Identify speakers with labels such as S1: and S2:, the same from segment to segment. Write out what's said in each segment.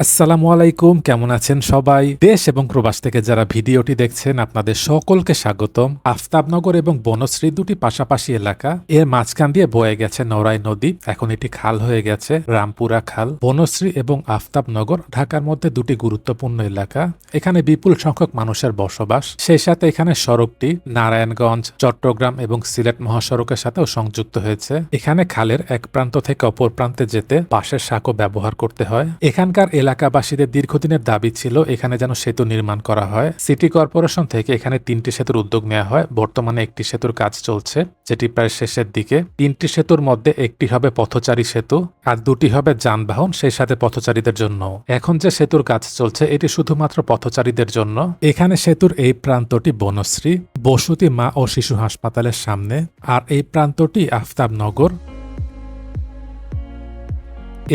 S1: আসসালামু আলাইকুম, কেমন আছেন সবাই? দেশ এবং প্রবাস থেকে যারা ভিডিওটি দেখছেন আপনাদের সকলকে স্বাগতম। আফতাবনগর এবং বনশ্রী দুটি পাশাপাশি এলাকা, এর মাঝখান দিয়ে বয়ে গেছে নড়াই নদী, এখন এটি খাল হয়ে গেছে রামপুরা খাল। বনশ্রী এবং আফতাবনগর ঢাকার মধ্যে দুটি গুরুত্বপূর্ণ এলাকা, এখানে বিপুল সংখ্যক মানুষের বসবাস। সেই সাথে এখানে সড়কটি নারায়ণগঞ্জ, চট্টগ্রাম এবং সিলেট মহাসড়কের সাথেও সংযুক্ত হয়েছে। এখানে খালের এক প্রান্ত থেকে অপর প্রান্তে যেতে বাঁশের সাঁকো ব্যবহার করতে হয়। এখানকার এলাকাবাসীদের দীর্ঘদিনের দাবি ছিল এখানে যেন সেতু নির্মাণ করা হয়। সিটি কর্পোরেশন থেকে এখানে 3টি সেতুর উদ্যোগ নেওয়া হয়। বর্তমানে একটি সেতুর কাজ চলছে, যেটি প্রায় শেষের দিকে। 3টি সেতুর মধ্যে একটি হবে পথচারী সেতু আর 2টি হবে যানবাহন, সেই সাথে পথচারীদের জন্য। এখন যে সেতুর কাজ চলছে এটি শুধুমাত্র পথচারীদের জন্য। এখানে সেতুর এই প্রান্তটি বনশ্রী বসতি মা ও শিশু হাসপাতালের সামনে, আর এই প্রান্তটি আফতাবনগর।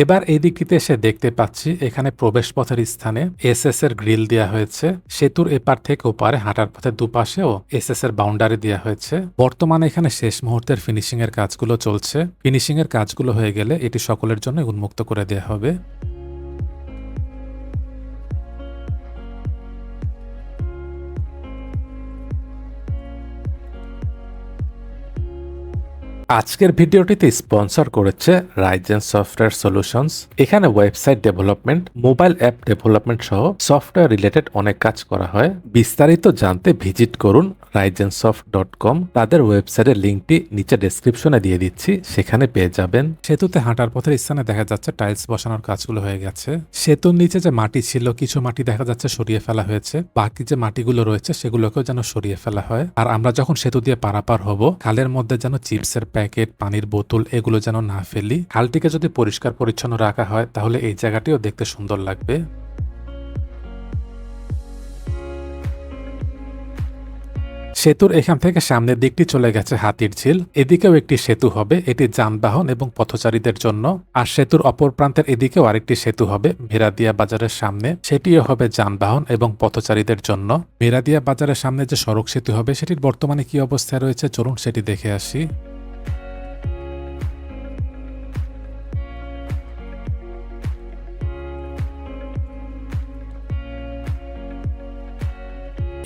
S1: এবার এই দিকটিতে এসে দেখতে পাচ্ছি এখানে প্রবেশ পথের স্থানে এসএস এর গ্রিল দেওয়া হয়েছে। সেতুর এপার থেকে ওপারে হাঁটার পথের দুপাশেও এসএস এর বাউন্ডারি দেওয়া হয়েছে। বর্তমানে এখানে শেষ মুহূর্তের ফিনিশিং এর কাজগুলো চলছে। ফিনিশিং এর কাজগুলো হয়ে গেলে এটি সকলের জন্য উন্মুক্ত করে দেওয়া হবে। আজকের ভিডিওটিতে স্পন্সর করেছে রাইজেন সফটওয়্যার সলিউশনস। এখানে website development, mobile app development সহ সফটওয়্যার রিলেটেড অনেক কাজ করা হয়। বিস্তারিত জানতে ভিজিট করুন rigensoft.com। তাদের ওয়েবসাইটের লিঙ্কটি নিচে ডেসক্রিপশনে দিয়ে দিচ্ছি, সেখানে পেয়ে যাবেন। সেতুতে হাঁটার পথের স্থানে দেখা যাচ্ছে টাইলস বসানোর কাজগুলো হয়ে গেছে। সেতুর নিচে যে মাটি ছিল, কিছু মাটি দেখা যাচ্ছে সরিয়ে ফেলা হয়েছে, বাকি যে মাটিগুলো রয়েছে সেগুলোকেও যেন সরিয়ে ফেলা হয়। আর আমরা যখন সেতু দিয়ে পারাপার হব, খালের মধ্যে যেন চিপসের প্যাকেট, পানির বোতল এগুলো যেন না ফেলি। খালটিকে যদি পরিষ্কার পরিচ্ছন্ন রাখা হয় তাহলে এই জায়গাটিও দেখতে সুন্দর লাগবে। সেতুর এখান থেকে সামনের দিকটি চলে গেছে হাতির ঝিল। এদিকেও একটি সেতু হবে, এটি যানবাহন এবং পথচারীদের জন্য। আর সেতুর অপর প্রান্তের এদিকেও আরেকটি সেতু হবে মেরাদিয়া বাজারের সামনে, সেটিও হবে যানবাহন এবং পথচারীদের জন্য। মেরাদিয়া বাজারের সামনে যে সড়ক সেতু হবে সেটির বর্তমানে কি অবস্থায় রয়েছে চলুন সেটি দেখে আসি।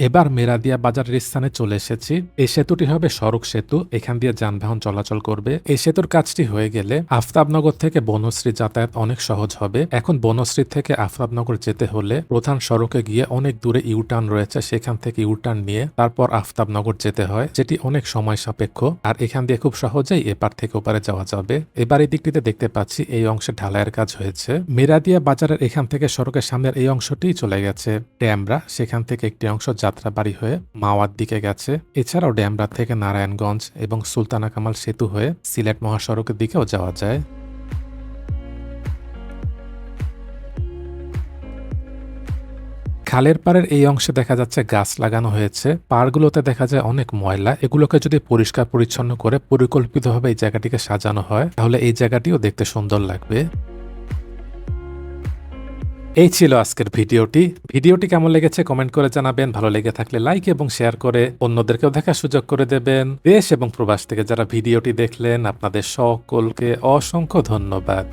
S1: এবার মেরাদিয়া বাজারের স্থানে চলে এসেছি। এই সেতুটি হবে সড়ক সেতু, এখান দিয়ে যানবাহন চলাচল করবে। এই সেতুর কাজটি হয়ে গেলে আফতাবনগর থেকে বনশ্রী যাতায়াত অনেক সহজ হবে। এখন বনশ্রী থেকে আফতাবনগর যেতে হলে প্রধান সড়কে গিয়ে অনেক দূরে ইউটার্ন রয়েছে, সেখান থেকে ইউটার্ন নিয়ে তারপর আফতাবনগর যেতে হয়, যেটি অনেক সময় সাপেক্ষ। আর এখান দিয়ে খুব সহজেই এপার থেকে ওপারে যাওয়া যাবে। এবার এই দিকটিতে দেখতে পাচ্ছি এই অংশে ঢালাইয়ের কাজ হয়েছে। মেরাদিয়া বাজারের এখান থেকে সড়কের সামনের এই অংশটি চলে গেছে ড্যামরা, সেখান থেকে একটি অংশ যাত্রাবাড়ি হয়ে মাওয়ার দিকে গেছে। এছাড়াও ড্যামরা থেকে নারায়ণগঞ্জ এবং সুলতানা কামাল সেতু হয়ে সিলেট মহাসড়কের দিকেও যাওয়া যায়। খালের পাড়ের এই অংশে দেখা যাচ্ছে গাছ লাগানো হয়েছে। পাড়গুলোতে দেখা যায় অনেক ময়লা, এগুলোকে যদি পরিষ্কার পরিচ্ছন্ন করে পরিকল্পিতভাবে এই জায়গাটিকে সাজানো হয় তাহলে এই জায়গাটিও দেখতে সুন্দর লাগবে। এই ছিল আজকের ভিডিওটি কেমন লেগেছে কমেন্ট করে জানাবেন। ভালো লেগে থাকলে লাইক এবং শেয়ার করে অন্যদেরকেও দেখার সুযোগ করে দেবেন। দেশ এবং প্রবাস থেকে যারা ভিডিওটি দেখলেন আপনাদের সকলকে অসংখ্য ধন্যবাদ।